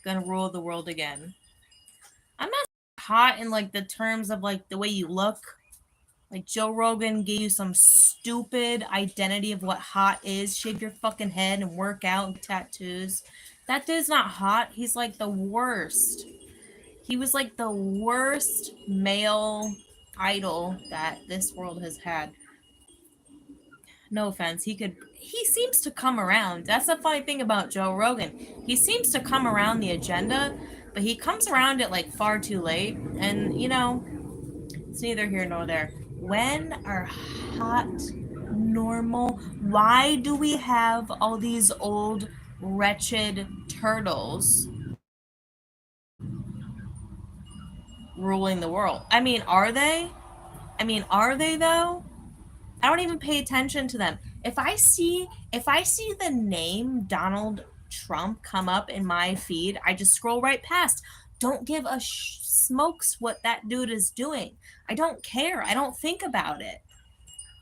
gonna rule the world again. I'm not hot in like the terms of like the way you look. Like Joe Rogan gave you some stupid identity of what hot is. Shave your fucking head and work out and tattoos. That dude's not hot. He's like the worst. He was like the worst male idol that this world has had. No offense. He seems to come around. That's the funny thing about Joe Rogan. He seems to come around the agenda, but he comes around it like far too late. And it's neither here nor there. When are hot normal? Why do we have all these old wretched turtles ruling the world? I mean, are they? Are they though? I don't even pay attention to them. If I see the name Donald Trump come up in my feed, I just scroll right past. Don't give a smokes what that dude is doing. I don't care. I don't think about it.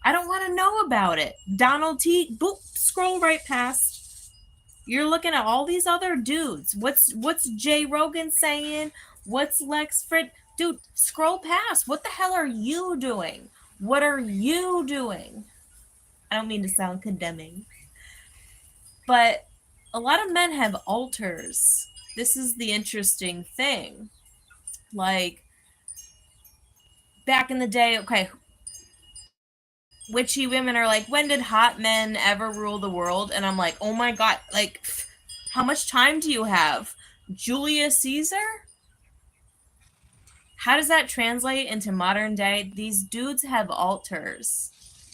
I don't want to know about it. Donald T. Boop, scroll right past. You're looking at all these other dudes. What's Jay Rogan saying? What's Lex Frid? Dude, scroll past. What the hell are you doing? What are you doing? I don't mean to sound condemning. But a lot of men have alters. This is the interesting thing. Like, back in the day, okay, witchy women are like, when did hot men ever rule the world? And I'm like, oh my god, like, how much time do you have? Julius Caesar? How does that translate into modern day? These dudes have altars.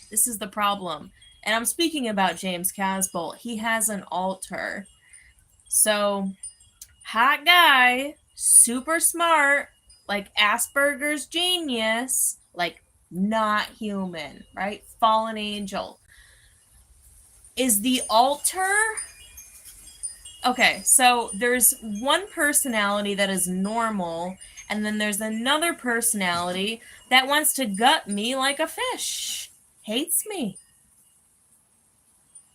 This is the problem. And I'm speaking about James Casbolt. He has an altar. So, hot guy, super smart, like Asperger's genius, like not human, right? Fallen angel. Is the altar... Okay, so there's one personality that is normal, and then there's another personality that wants to gut me like a fish. Hates me.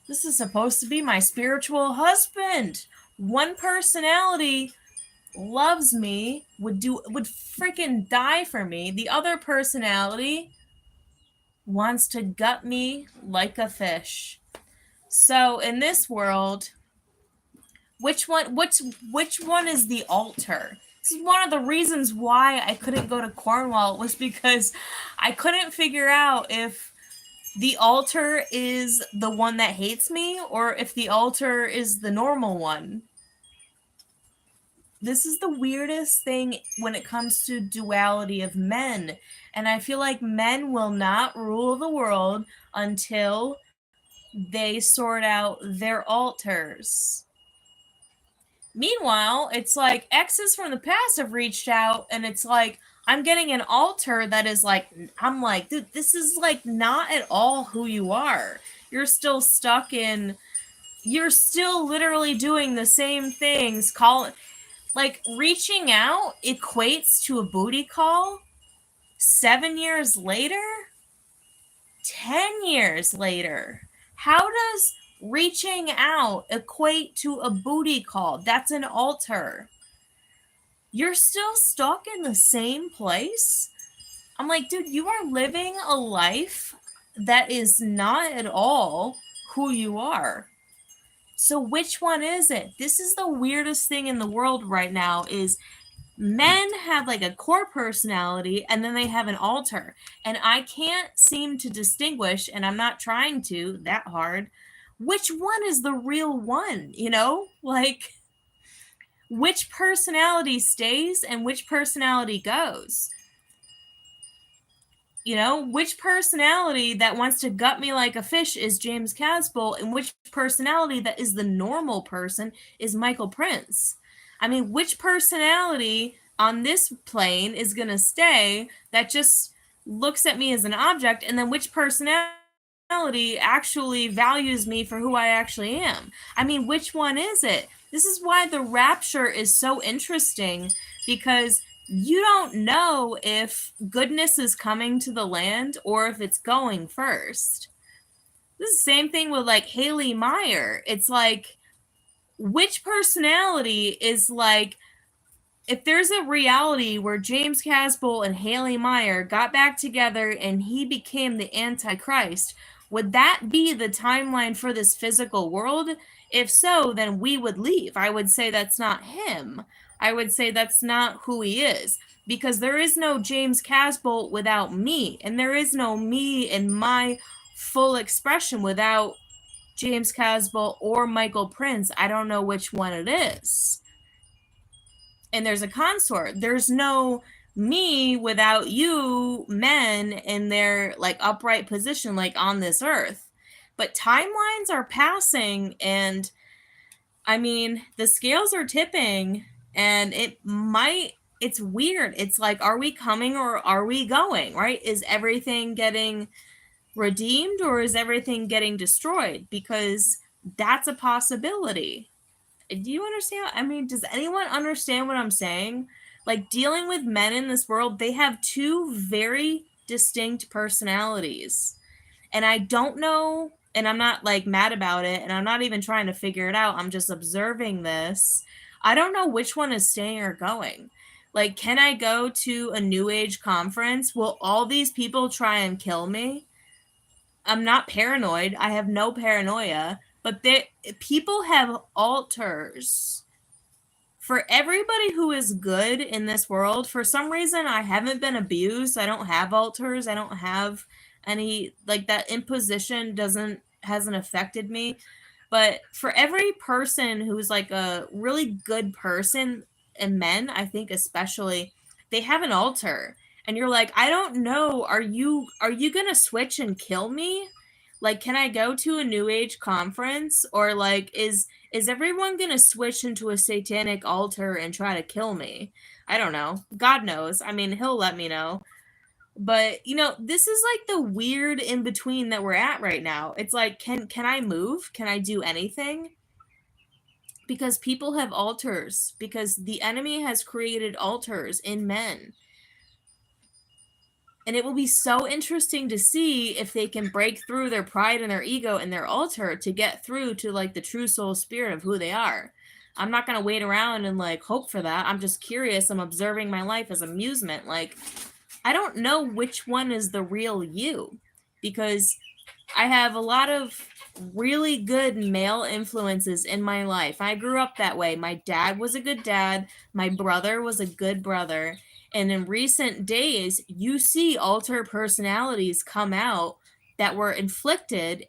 This is supposed to be my spiritual husband. One personality loves me, would freaking die for me. The other personality wants to gut me like a fish. So in this world, which one is the altar? This is one of the reasons why I couldn't go to Cornwall, was because I couldn't figure out if the altar is the one that hates me or if the altar is the normal one. This is the weirdest thing when it comes to duality of men. And I feel like men will not rule the world until they sort out their altars. Meanwhile, it's like exes from the past have reached out, and it's like I'm getting an altar that is like, I'm like, dude, this is like not at all who you are. You're still you're still literally doing the same things. Like, reaching out equates to a booty call 7 years later, 10 years later. How does reaching out equate to a booty call? That's an altar. You're still stuck in the same place? I'm like, dude, you are living a life that is not at all who you are. So which one is it? This is the weirdest thing in the world right now, is men have like a core personality and then they have an altar. And I can't seem to distinguish, and I'm not trying to that hard, which one is the real one, Like, which personality stays and which personality goes? Which personality that wants to gut me like a fish is James Casbolt, and which personality that is the normal person is Michael Prince? I mean, which personality on this plane is going to stay that just looks at me as an object, and then which personality actually values me for who I actually am? I mean, which one is it? This is why the rapture is so interesting, because you don't know if goodness is coming to the land or if it's going first. This is the same thing with like Haley Meyer. It's like, which personality is like, if there's a reality where James Casbolt and Haley Meyer got back together and he became the Antichrist, would that be the timeline for this physical world? If so, then we would leave. I would say that's not him. I would say that's not who he is. Because there is no James Casbolt without me, and there is no me in my full expression without James Casbolt or Michael Prince. I don't know which one it is. And there's a consort. There's no me without you men in their like upright position, like on this earth. But timelines are passing, and I mean, the scales are tipping, and it's weird. It's like, are we coming or are we going, right? Is everything getting redeemed or is everything getting destroyed? Because that's a possibility. Do you understand? I mean, does anyone understand what I'm saying? Like, dealing with men in this world, they have two very distinct personalities. And I don't know, and I'm not like mad about it, and I'm not even trying to figure it out. I'm just observing this. I don't know which one is staying or going. Like, can I go to a New Age conference? Will all these people try and kill me? I'm not paranoid. I have no paranoia. But people have altars. For everybody who is good in this world, for some reason, I haven't been abused. I don't have altars. I don't have any, like, that imposition hasn't affected me. But for every person who's like a really good person, and men, I think especially, they have an altar. And you're like, I don't know, are you gonna switch and kill me? Like, can I go to a New Age conference? Or like, is everyone gonna switch into a satanic altar and try to kill me? I don't know. God knows. I mean, he'll let me know. But you know, this is like the weird in between that we're at right now. It's like, can I move? Can I do anything? Because people have altars, because the enemy has created altars in men. And it will be so interesting to see if they can break through their pride and their ego and their altar to get through to like the true soul spirit of who they are. I'm not going to wait around and like hope for that. I'm just curious. I'm observing my life as amusement. Like, I don't know which one is the real you, because I have a lot of really good male influences in my life. I grew up that way. My dad was a good dad. My brother was a good brother. And in recent days, you see alter personalities come out that were inflicted.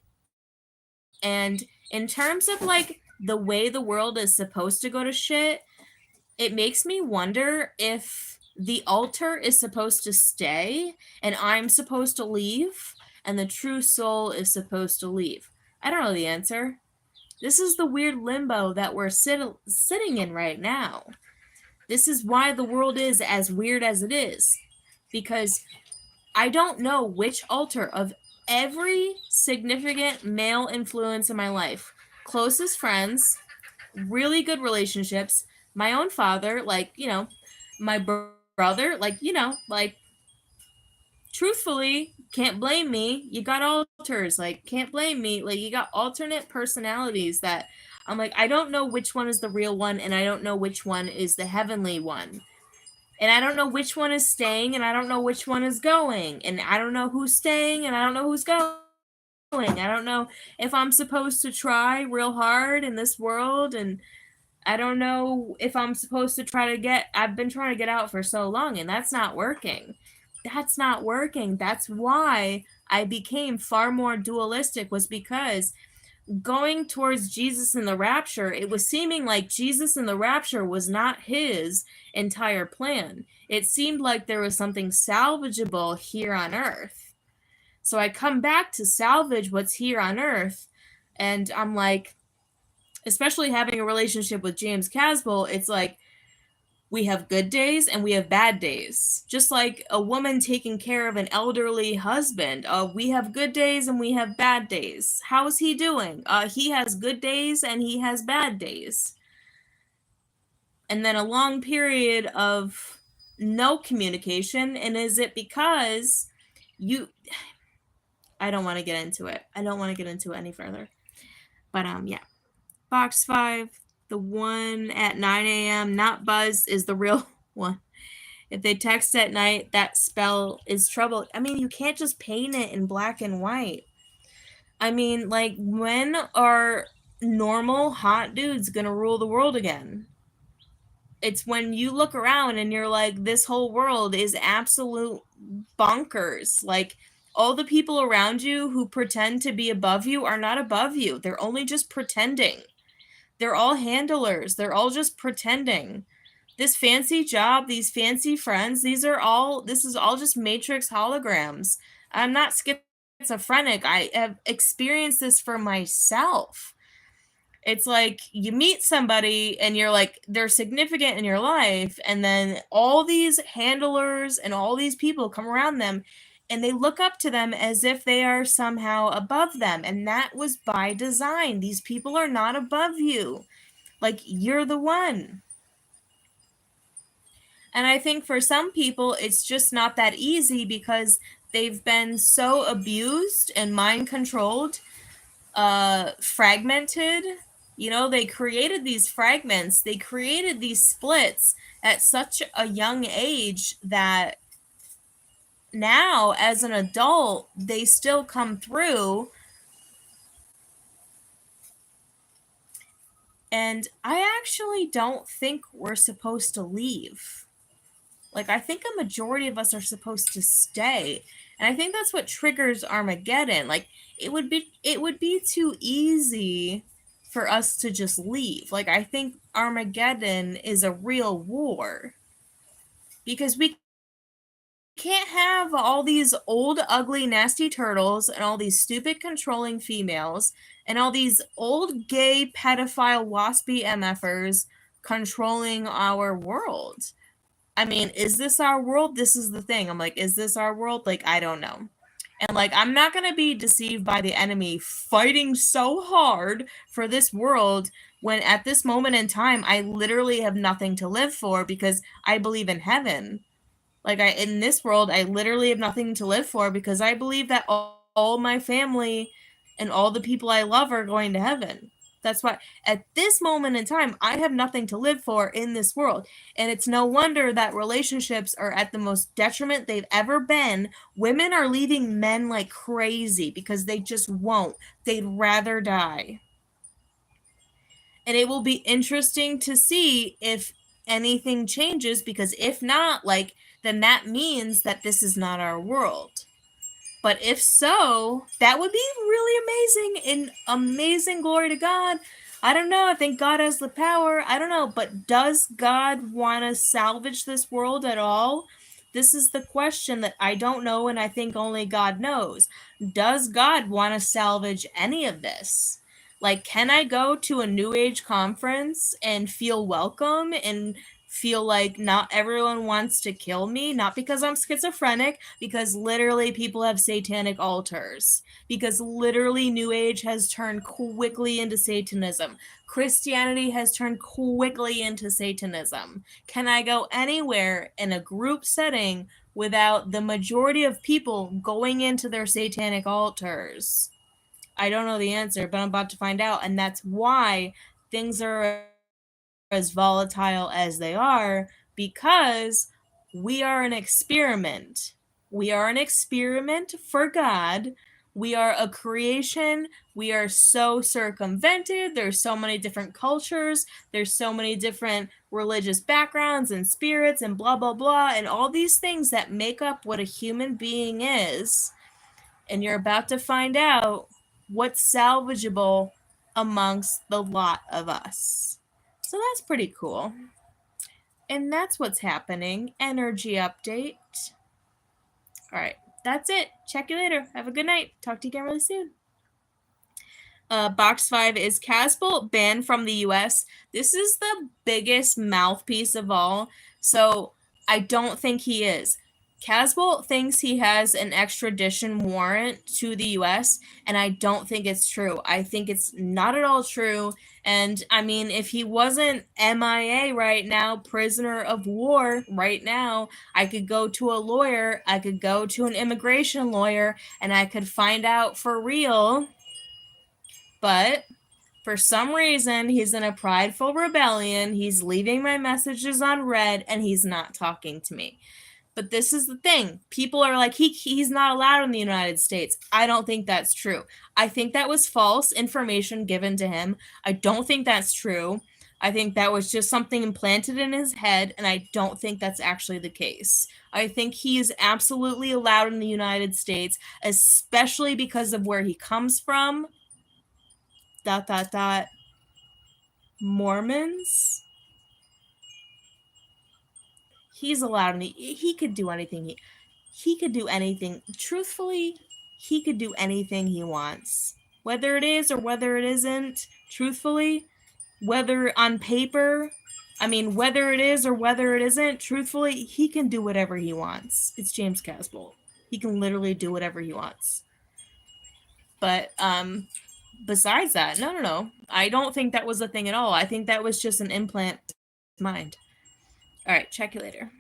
And in terms of like the way the world is supposed to go to shit, it makes me wonder if the altar is supposed to stay and I'm supposed to leave and the true soul is supposed to leave. I don't know the answer. This is the weird limbo that we're sitting in right now. This is why the world is as weird as it is, because I don't know which altar of every significant male influence in my life, closest friends, really good relationships, my own father, like, you know, my brother, like, you know, like, truthfully, can't blame me. You got alters, like, can't blame me. Like, you got alternate personalities that I'm like, I don't know which one is the real one, and I don't know which one is the heavenly one. And I don't know which one is staying, and I don't know which one is going. And I don't know who's staying, and I don't know who's going. I don't know if I'm supposed to try real hard in this world, and I don't know if I'm supposed to I've been trying to get out for so long, and that's not working. That's not working. That's why I became far more dualistic, was because going towards Jesus in the rapture, it was seeming like Jesus in the rapture was not his entire plan. It seemed like there was something salvageable here on earth. So I come back to salvage what's here on earth, and I'm like, especially having a relationship with James Casbolt, it's like, we have good days and we have bad days. Just like a woman taking care of an elderly husband. We have good days and we have bad days. How is he doing? He has good days and he has bad days. And then a long period of no communication. And is it because I don't want to get into it any further. But yeah. Box 5, The one at 9 a.m., not Buzz, is the real one. If they text at night, that spell is trouble. I mean, you can't just paint it in black and white. I mean, like, when are normal hot dudes gonna rule the world again? It's when you look around and you're like, this whole world is absolute bonkers. Like, all the people around you who pretend to be above you are not above you. They're only just pretending. They're all handlers. They're all just pretending. This fancy job, these fancy friends, this is all just matrix holograms. I'm not schizophrenic. I have experienced this for myself. It's like you meet somebody and you're like, they're significant in your life, and then all these handlers and all these people come around them and they look up to them as if they are somehow above them. And that was by design. These people are not above you. Like, you're the one. And I think for some people, it's just not that easy because they've been so abused and mind controlled, fragmented. You know, they created these fragments, they created these splits at such a young age that now, as an adult, they still come through. And I actually don't think we're supposed to leave. Like, I think a majority of us are supposed to stay. And I think that's what triggers Armageddon. Like, it would be too easy for us to just leave. Like, I think Armageddon is a real war. Because we can't have all these old, ugly, nasty turtles and all these stupid, controlling females and all these old, gay, pedophile, waspy MFers controlling our world. I mean, is this our world? This is the thing. I'm like, is this our world? Like, I don't know. And like, I'm not going to be deceived by the enemy fighting so hard for this world when at this moment in time, I literally have nothing to live for because I believe in heaven. Like, in this world, I literally have nothing to live for because I believe that all my family and all the people I love are going to heaven. That's why at this moment in time, I have nothing to live for in this world. And it's no wonder that relationships are at the most detriment they've ever been. Women are leaving men like crazy because they just won't. They'd rather die. And it will be interesting to see if anything changes, because if not, like, then that means that this is not our world. But if so, that would be really amazing, and amazing, glory to God. I don't know. I think God has the power. I don't know. But does God want to salvage this world at all? This is the question that I don't know, and I think only God knows. Does God want to salvage any of this? Like, can I go to a New Age conference and feel welcome and feel like not everyone wants to kill me? Not because I'm schizophrenic, because literally people have satanic altars. Because literally New Age has turned quickly into Satanism. Christianity has turned quickly into Satanism. Can I go anywhere in a group setting without the majority of people going into their satanic altars? I don't know the answer, but I'm about to find out. And that's why things are as volatile as they are, because we are an experiment. We are an experiment for God. We are a creation. We are so circumvented. There's so many different cultures. There's so many different religious backgrounds and spirits and blah, blah, blah, and all these things that make up what a human being is. And you're about to find out what's salvageable amongst the lot of us. So that's pretty cool. And that's what's happening. Energy update. All right, that's it. Check you later. Have a good night. Talk to you again really soon. Box 5 is Casbolt banned from the US. This is the biggest mouthpiece of all. So I don't think he is. Casbolt thinks he has an extradition warrant to the US, and I don't think it's true. I think it's not at all true. And I mean, if he wasn't MIA right now, prisoner of war right now, I could go to a lawyer, I could go to an immigration lawyer, and I could find out for real. But For some reason, he's in a prideful rebellion. He's leaving my messages on read, and he's not talking to me. But this is the thing. People are like, he's not allowed in the United States. I don't think that's true. I think that was false information given to him. I don't think that's true. I think that was just something implanted in his head, and I don't think that's actually the case. I think he is absolutely allowed in the United States, especially because of where he comes from. ... Mormons. He's allowed in he could do anything. He could do anything. Truthfully, he could do anything he wants. Whether it is or whether it isn't, truthfully, whether on paper, whether it is or whether it isn't, truthfully, he can do whatever he wants. It's James Casbolt. He can literally do whatever he wants. But besides that, no. I don't think that was a thing at all. I think that was just an implant mind. All right, check you later.